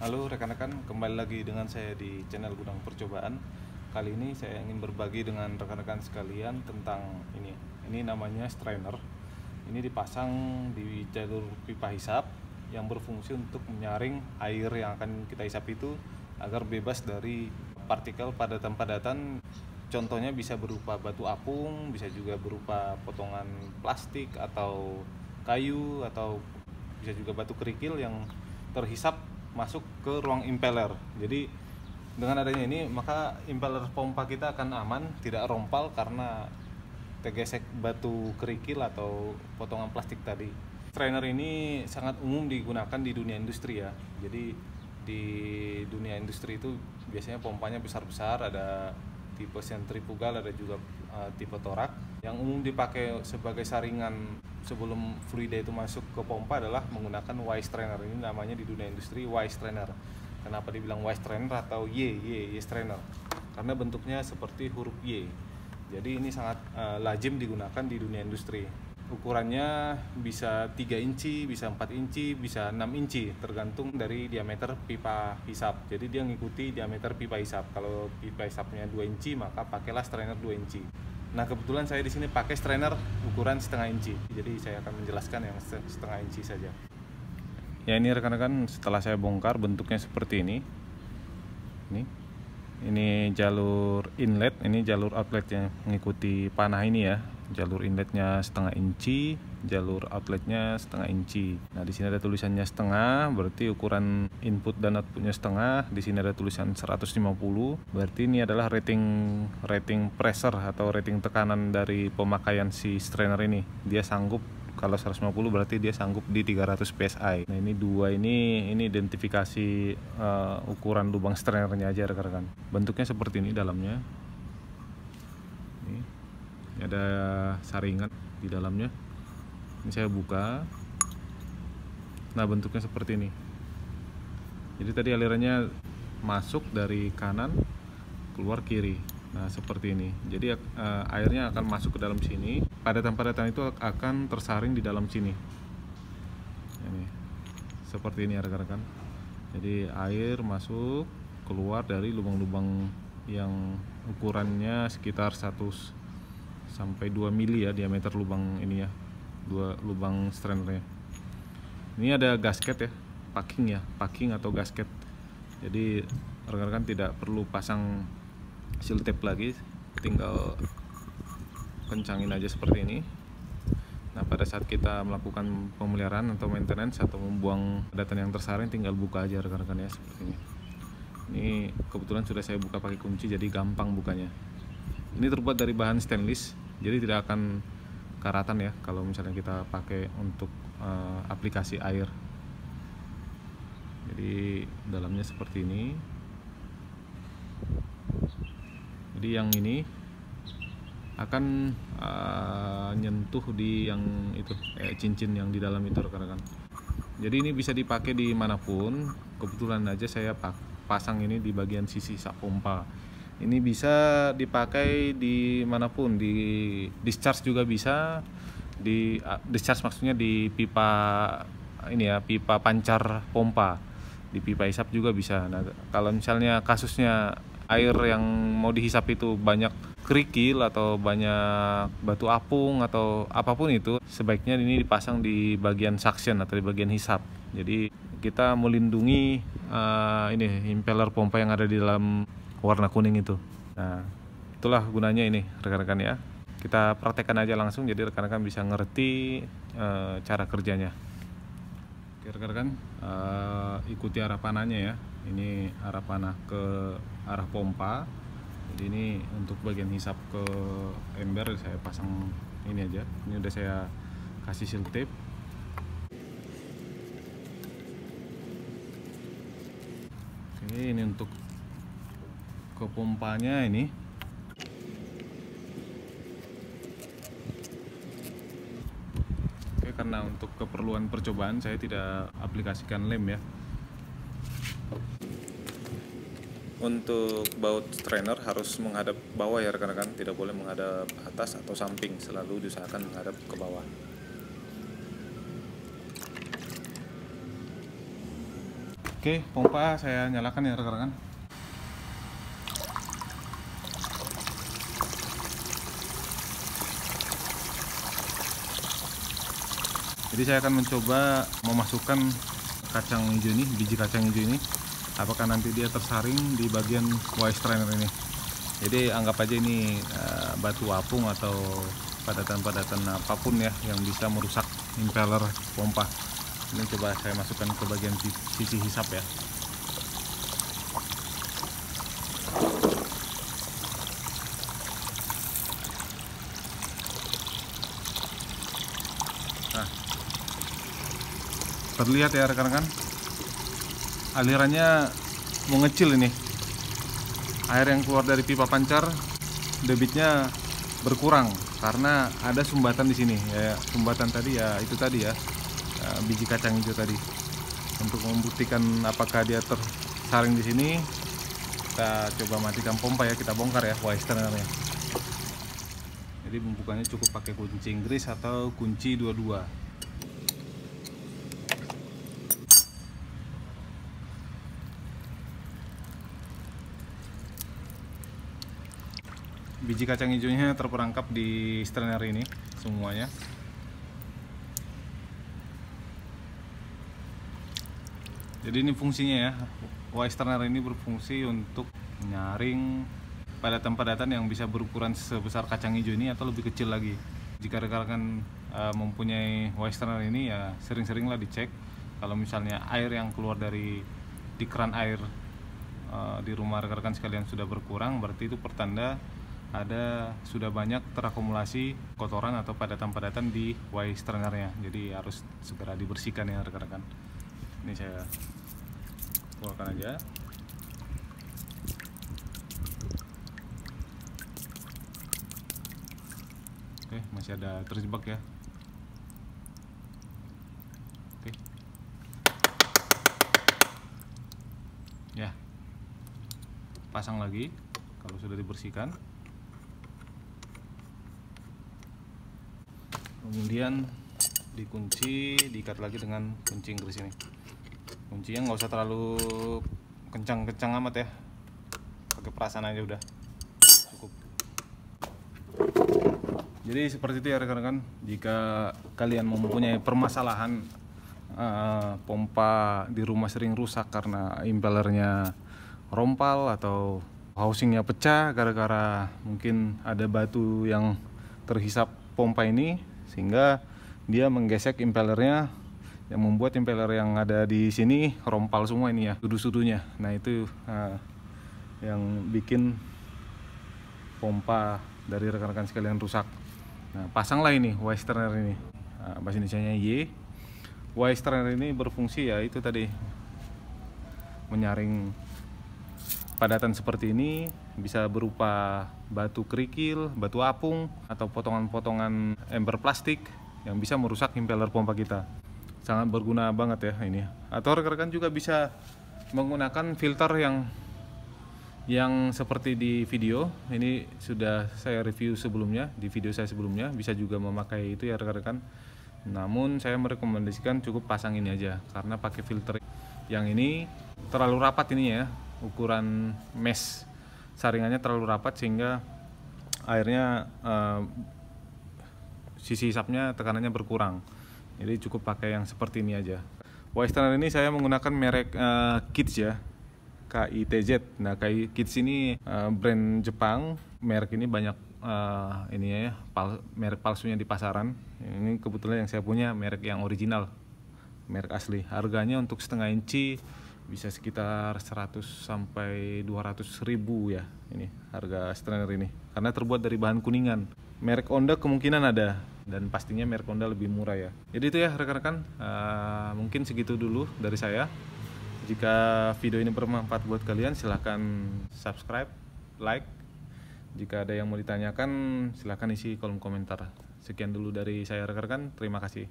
Halo rekan-rekan, kembali lagi dengan saya di channel Gudang Percobaan. Kali ini saya ingin berbagi dengan rekan-rekan sekalian tentang ini. Ini namanya strainer. Ini dipasang di jalur pipa hisap yang berfungsi untuk menyaring air yang akan kita hisap itu agar bebas dari partikel padatan-padatan. Contohnya bisa berupa batu apung, bisa juga berupa potongan plastik atau kayu, atau bisa juga batu kerikil yang terhisap masuk ke ruang impeller. Jadi dengan adanya ini maka impeller pompa kita akan aman, tidak rompal karena tergesek batu kerikil atau potongan plastik tadi. Strainer ini sangat umum digunakan di dunia industri ya. Jadi di dunia industri itu biasanya pompanya besar-besar, ada tipe sentrifugal, ada juga tipe torak. Yang umum dipakai sebagai saringan sebelum fluida itu masuk ke pompa adalah menggunakan Y strainer. Ini namanya di dunia industri Y strainer. Kenapa dibilang Y strainer atau Y strainer? Karena bentuknya seperti huruf Y. Jadi ini sangat lazim digunakan di dunia industri. Ukurannya bisa 3 inci, bisa 4 inci, bisa 6 inci, tergantung dari diameter pipa hisap. Jadi dia ngikuti diameter pipa hisap. Kalau pipa hisapnya 2 inci, maka pakailah strainer 2 inci. Nah, kebetulan saya di sini pakai strainer ukuran setengah inci. Jadi saya akan menjelaskan yang setengah inci saja. Ya, ini rekan-rekan, setelah saya bongkar bentuknya seperti ini. Ini jalur inlet, ini jalur outletnya mengikuti panah ini ya. Jalur inletnya setengah inci, jalur outletnya setengah inci. Nah, di sini ada tulisannya setengah, berarti ukuran input dan outputnya setengah. Di sini ada tulisan 150, berarti ini adalah rating pressure atau rating tekanan dari pemakaian si strainer ini. Dia sanggup, kalau 150 berarti dia sanggup di 300 psi. Nah, ini dua ini identifikasi ukuran lubang strainernya aja rekan-rekan. Bentuknya seperti ini dalamnya. Ini ada saringan di dalamnya. Ini saya buka. Nah, bentuknya seperti ini. Jadi tadi alirannya masuk dari kanan keluar kiri. Nah, seperti ini. Jadi airnya akan masuk ke dalam sini. Padatan-padatan itu akan tersaring di dalam sini. Ini seperti ini ya rekan-rekan. Jadi air masuk keluar dari lubang-lubang yang ukurannya sekitar 1 sampai 2 mili ya diameter lubang ini ya. 2 lubang strainernya. Ini ada gasket ya, packing atau gasket. Jadi rekan-rekan tidak perlu pasang seal tape lagi, tinggal kencangin aja seperti ini. Nah, pada saat kita melakukan pemeliharaan atau maintenance atau membuang padatan yang tersaring, tinggal buka aja rekan-rekan ya, seperti ini. Ini kebetulan sudah saya buka pakai kunci, jadi gampang bukanya. Ini terbuat dari bahan stainless, jadi tidak akan karatan ya kalau misalnya kita pakai untuk aplikasi air. Jadi dalamnya seperti ini. Jadi yang ini akan nyentuh di yang itu cincin yang di dalam itu rekan-rekan. Jadi ini bisa dipakai di manapun. Kebetulan aja saya pasang ini di bagian sisi sak pompa. Ini bisa dipakai di manapun, di discharge juga bisa. Di discharge maksudnya di pipa ini ya, pipa pancar pompa. Di pipa hisap juga bisa. Nah, kalau misalnya kasusnya air yang mau dihisap itu banyak kerikil atau banyak batu apung atau apapun itu, sebaiknya ini dipasang di bagian suction atau di bagian hisap. Jadi kita melindungi ini impeller pompa yang ada di dalam warna kuning itu. Nah, itulah gunanya ini rekan-rekan ya. Kita praktekkan aja langsung, jadi rekan-rekan bisa ngerti cara kerjanya. Oke rekan-rekan, ikuti arah panahnya ya. Ini arah panah ke arah pompa. Jadi ini untuk bagian hisap ke ember saya pasang ini aja. Ini udah saya kasih seal tape. Oke, ini untuk ke pompanya ini. Oke, karena untuk keperluan percobaan saya tidak aplikasikan lem ya. Untuk baut strainer harus menghadap bawah ya rekan-rekan, tidak boleh menghadap atas atau samping, selalu diusahakan menghadap ke bawah. Oke, pompa saya nyalakan ya rekan-rekan. Jadi saya akan mencoba memasukkan kacang hijau ini, biji kacang hijau ini, apakah nanti dia tersaring di bagian wire strainer ini. Jadi anggap aja ini batu apung atau padatan-padatan apapun ya yang bisa merusak impeller pompa. Ini coba saya masukkan ke bagian sisi hisap ya. Nah, terlihat ya rekan-rekan, alirannya mengecil ini. Air yang keluar dari pipa pancar debitnya berkurang karena ada sumbatan di sini ya. Sumbatan tadi ya itu tadi ya, biji kacang hijau tadi. Untuk membuktikan apakah dia tersaring di sini, kita coba matikan pompa ya, kita bongkar ya wire strainernya. Jadi pembukanya cukup pakai kunci Inggris atau kunci 22. Biji kacang hijaunya terperangkap di strainer ini semuanya. Jadi ini fungsinya ya, wire strainer ini berfungsi untuk menyaring padatan-padatan yang bisa berukuran sebesar kacang hijau ini atau lebih kecil lagi. Jika rekan-rekan mempunyai wire strainer ini ya sering-seringlah dicek. Kalau misalnya air yang keluar di keran air di rumah rekan-rekan sekalian sudah berkurang, berarti itu pertanda sudah banyak terakumulasi kotoran atau padatan-padatan di wire strainernya. Jadi harus segera dibersihkan ya rekan-rekan. Ini saya keluarkan aja. Oke, masih ada terjebak ya. Oke. Ya. Pasang lagi kalau sudah dibersihkan. Kemudian dikunci, diikat lagi dengan kunci Inggris ini. Kuncinya nggak usah terlalu kencang-kencang amat ya, pakai perasaan aja udah cukup. Jadi seperti itu ya rekan-rekan, jika kalian mempunyai permasalahan pompa di rumah sering rusak karena impellernya rompal atau housingnya pecah gara-gara mungkin ada batu yang terhisap pompa ini, sehingga dia menggesek impellernya yang membuat impeller yang ada di sini rompal semua ini ya, sudu-sudunya. Nah itu yang bikin pompa dari rekan-rekan sekalian rusak. Nah pasanglah ini wire strainer ini, bahasa Indonesianya Y. Wire strainer ini berfungsi ya itu tadi, menyaring padatan seperti ini, bisa berupa batu kerikil, batu apung, atau potongan-potongan ember plastik yang bisa merusak impeller pompa kita. Sangat berguna banget ya ini. Atau rekan-rekan juga bisa menggunakan filter yang seperti di video. Ini sudah saya review sebelumnya, di video saya sebelumnya. Bisa juga memakai itu ya rekan-rekan. Namun saya merekomendasikan cukup pasang ini aja, karena pakai filter yang ini terlalu rapat ini ya. Ukuran mesh saringannya terlalu rapat sehingga airnya sisi hisapnya tekanannya berkurang. Jadi cukup pakai yang seperti ini aja. Wire strainer ini saya menggunakan merek Kitz ya, KITZ. Nah Kitz ini brand Jepang. Merek ini banyak ini ya merek palsunya di pasaran. Ini kebetulan yang saya punya merek yang original, merek asli. Harganya untuk setengah inci bisa sekitar 100 sampai 200 ribu ya ini harga strainer ini, karena terbuat dari bahan kuningan. Merek Honda kemungkinan ada, dan pastinya merek Honda lebih murah ya. Jadi itu ya rekan-rekan, mungkin segitu dulu dari saya. Jika video ini bermanfaat buat kalian, silahkan subscribe, like. Jika ada yang mau ditanyakan, silahkan isi kolom komentar. Sekian dulu dari saya rekan-rekan, terima kasih.